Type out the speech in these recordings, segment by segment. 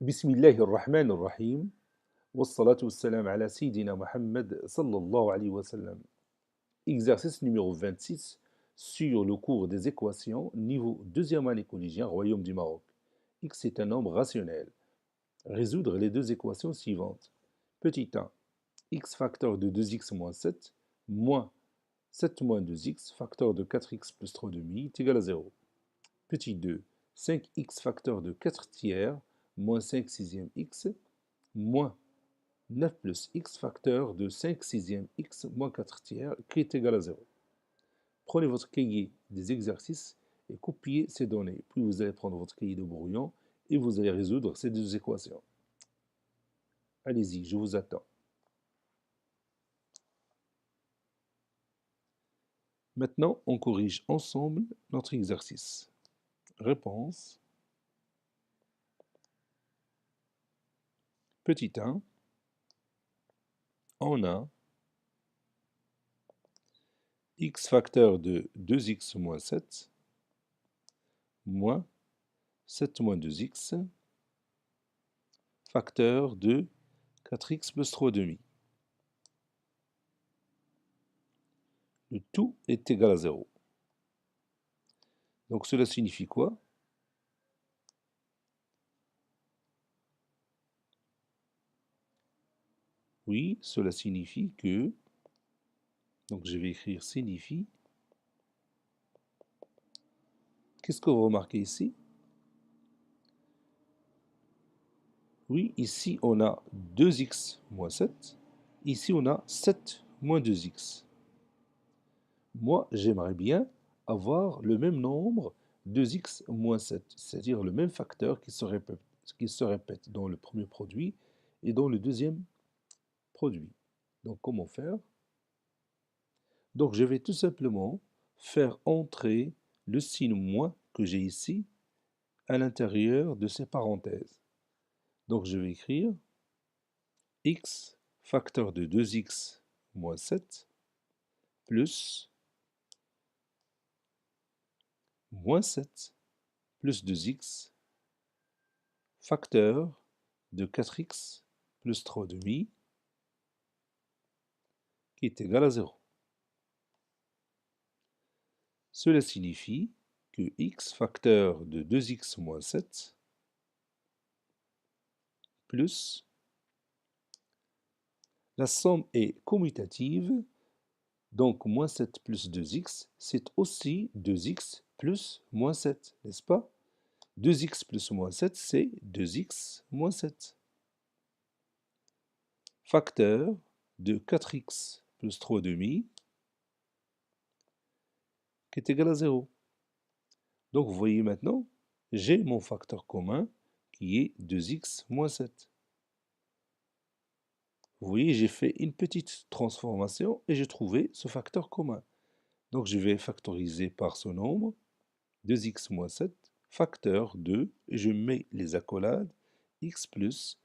بسم الله الرحمن الرحيم والصلاة والسلام على سيدنا Mohammed sallallahu alayhi wa sallam. Exercice numéro 26 sur le cours des équations, niveau deuxième année collégien, Royaume du Maroc. X est un nombre rationnel. Résoudre les deux équations suivantes. Petit 1, x facteur de 2x moins 7, moins 7 moins 2x, facteur de 4x plus 3 demi, est égal à 0. Petit 2, 5x facteur de 4 tiers, moins 5 sixième x, moins 9 plus x facteur de 5 sixième x moins 4 tiers qui est égal à 0. Prenez votre cahier des exercices et copiez ces données. Puis vous allez prendre votre cahier de brouillon et vous allez résoudre ces deux équations. Allez-y, je vous attends. Maintenant, on corrige ensemble notre exercice. Réponse. Petit 1. On a x facteur de 2x moins 7 moins 7 moins 2x facteur de 4x plus 3 demi. Le tout est égal à 0. Donc cela signifie quoi? Oui, cela signifie que, donc je vais écrire signifie. Qu'est-ce que vous remarquez ici? Oui, ici on a 2x moins 7. Ici on a 7 moins 2x. Moi, j'aimerais bien avoir le même nombre 2x moins 7, c'est-à-dire le même facteur qui se répète dans le premier produit et dans le deuxième produit. Donc comment faire? Donc je vais tout simplement faire entrer le signe moins que j'ai ici à l'intérieur de ces parenthèses. Donc je vais écrire x facteur de 2x moins 7 plus moins 7 plus 2x facteur de 4x plus 3 demi qui est égal à 0. Cela signifie que x facteur de 2x moins 7 plus, la somme est commutative, donc moins 7 plus 2x, c'est aussi 2x plus moins 7, n'est-ce pas? 2x plus moins 7, c'est 2x moins 7. Facteur de 4x plus 3 demi, qui est égal à 0. Donc vous voyez maintenant, j'ai mon facteur commun qui est 2x moins 7. Vous voyez, j'ai fait une petite transformation et j'ai trouvé ce facteur commun. Donc je vais factoriser par ce nombre, 2x moins 7, facteur 2, et je mets les accolades, x plus,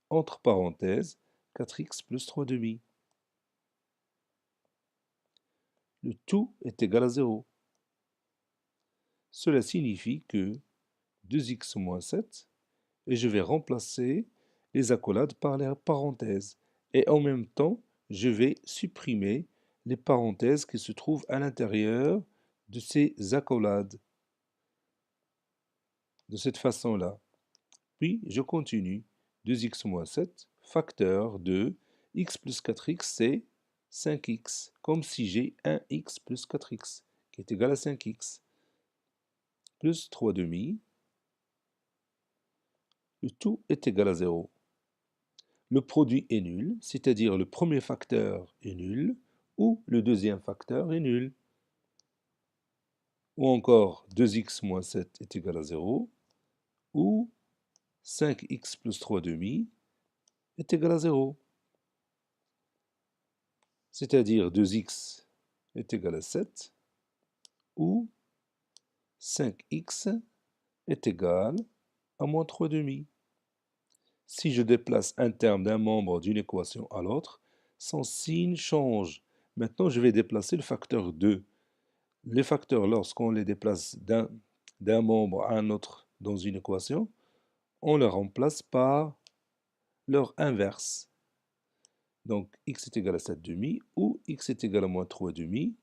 entre parenthèses, 4x plus 3 demi. Le tout est égal à 0. Cela signifie que 2x moins 7, et je vais remplacer les accolades par les parenthèses. Et en même temps, je vais supprimer les parenthèses qui se trouvent à l'intérieur de ces accolades. De cette façon-là. Puis, je continue. 2x moins 7, facteur de x plus 4x, c'est 5x. Comme si j'ai 1x plus 4x, qui est égal à 5x. Plus 3 demi. Le tout est égal à 0. Le produit est nul, c'est-à-dire le premier facteur est nul, ou le deuxième facteur est nul. Ou encore 2x moins 7 est égal à 0, ou 5x plus 3 demi est égal à 0. C'est-à-dire 2x est égal à 7, ou 5x est égal à moins 3 demi. Si je déplace un terme d'un membre d'une équation à l'autre, son signe change. Maintenant, je vais déplacer le facteur 2. Les facteurs, lorsqu'on les déplace d'un membre à un autre dans une équation, on le remplace par leur inverse. Donc, x est égal à 7 demi ou x est égal à moins 3 demi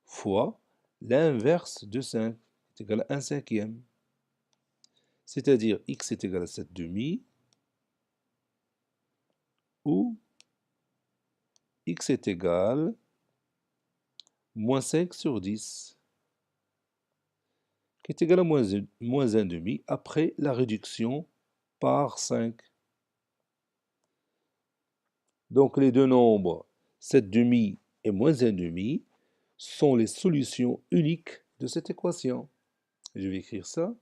fois l'inverse de 5 est égal à 1 cinquième. C'est-à-dire x est égal à 7 demi ou x est égal à moins 5 sur 10 qui est égal à moins 1 demi après la réduction par 5. Donc les deux nombres 7 demi et moins 1 demi sont les solutions uniques de cette équation. Je vais écrire ça.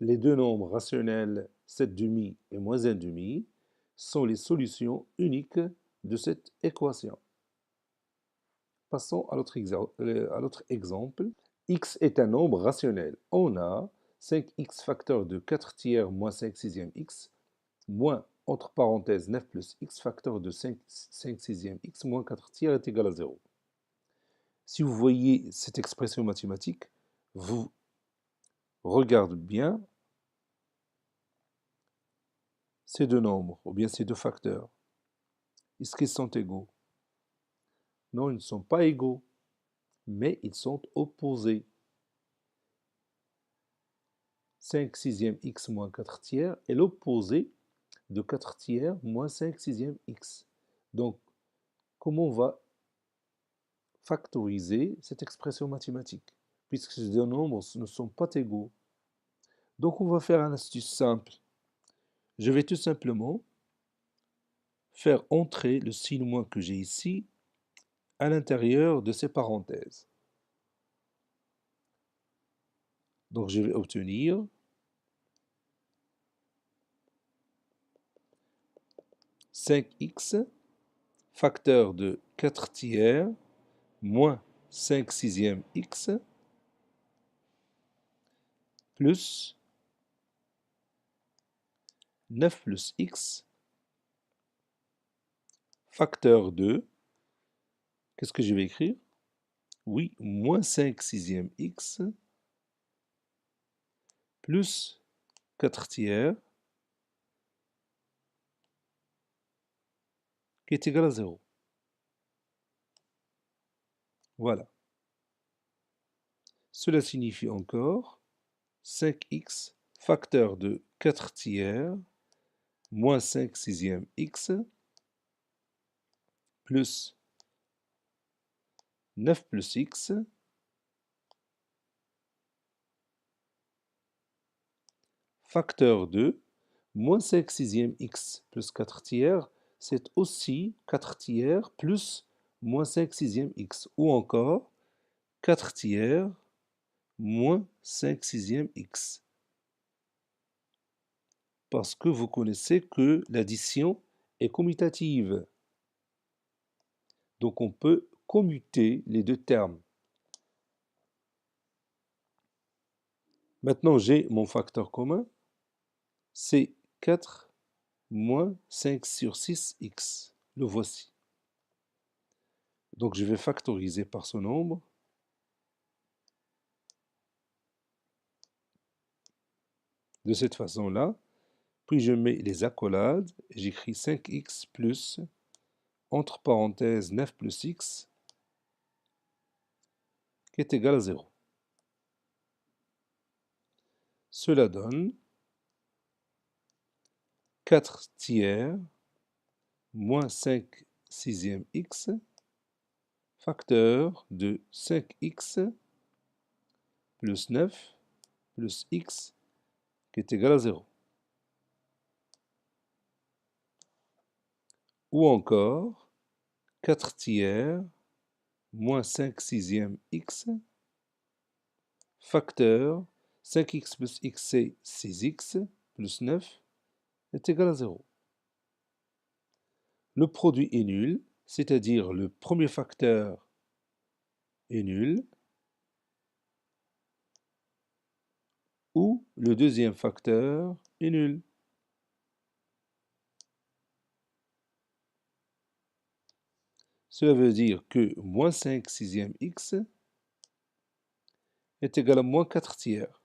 Les deux nombres rationnels 7 demi et moins 1 demi sont les solutions uniques de cette équation. Passons à l'autre exemple. X est un nombre rationnel. On a 5x facteur de 4 tiers moins 5 sixième x moins, entre parenthèses, 9 plus x facteur de 5 sixième x moins 4 tiers est égal à 0. Si vous voyez cette expression mathématique, vous regardez bien ces deux nombres, ou bien ces deux facteurs. Est-ce qu'ils sont égaux? Non, ils ne sont pas égaux, mais ils sont opposés. 5 sixième x moins 4 tiers est l'opposé de 4 tiers moins 5 sixième x. Donc, comment on va factoriser cette expression mathématique, puisque ces deux nombres ne sont pas égaux? Donc, on va faire une astuce simple. Je vais tout simplement faire entrer le signe moins que j'ai ici à l'intérieur de ces parenthèses. Donc, je vais obtenir 5x facteur de 4 tiers moins 5 sixième x plus 9 plus x facteur de, qu'est-ce que je vais écrire? Oui, moins 5 sixième x plus 4 tiers qui est égal à 0. Voilà. Cela signifie encore 5x facteur de 4 tiers moins 5 sixième x plus 9 plus x facteur de moins 5 sixième x plus 4 tiers, c'est aussi 4 tiers plus moins 5 sixième x, ou encore 4 tiers moins 5 sixième x. Parce que vous connaissez que l'addition est commutative. Donc on peut commuter les deux termes. Maintenant, j'ai mon facteur commun, c'est 4 moins 5 sur 6x. Le voici. Donc je vais factoriser par ce nombre. De cette façon-là, puis je mets les accolades, et j'écris 5x plus, entre parenthèses 9 plus x, qui est égal à 0. Cela donne 4 tiers moins 5 sixième x facteur de 5x plus 9 plus x qui est égal à 0. Ou encore 4 tiers moins 5 sixième x facteur 5x plus x c'est 6x plus 9 est égal à 0. Le produit est nul, c'est-à-dire le premier facteur est nul, ou le deuxième facteur est nul. Cela veut dire que moins 5 sixième x est égal à moins 4 tiers.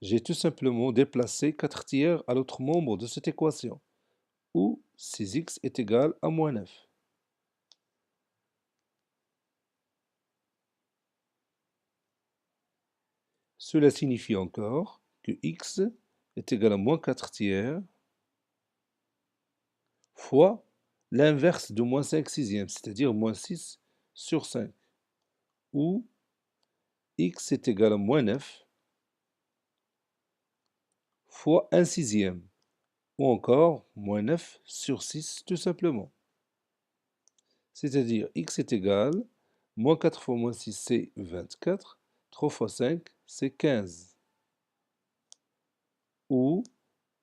J'ai tout simplement déplacé 4 tiers à l'autre membre de cette équation, où 6x est égal à moins 9. Cela signifie encore que x est égal à moins 4 tiers fois l'inverse de moins 5 sixièmes, c'est-à-dire moins 6 sur 5, où x est égal à moins 9 fois 1 sixième, ou encore moins 9 sur 6 tout simplement. C'est-à-dire x est égal, moins 4 fois moins 6 c'est 24, 3 fois 5 c'est 15, ou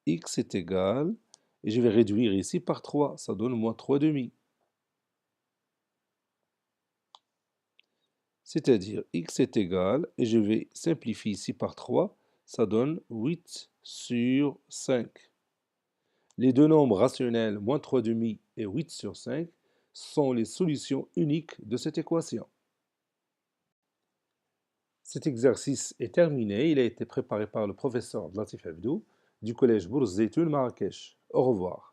x est égal, et je vais réduire ici par 3, ça donne moins 3 demi. C'est-à-dire x est égal, et je vais simplifier ici par 3, ça donne 8 sur 5. Les deux nombres rationnels, moins 3 demi et 8 sur 5, sont les solutions uniques de cette équation. Cet exercice est terminé, il a été préparé par le professeur Latif Abdou du collège Bourz Zeytoun Marrakech. Au revoir.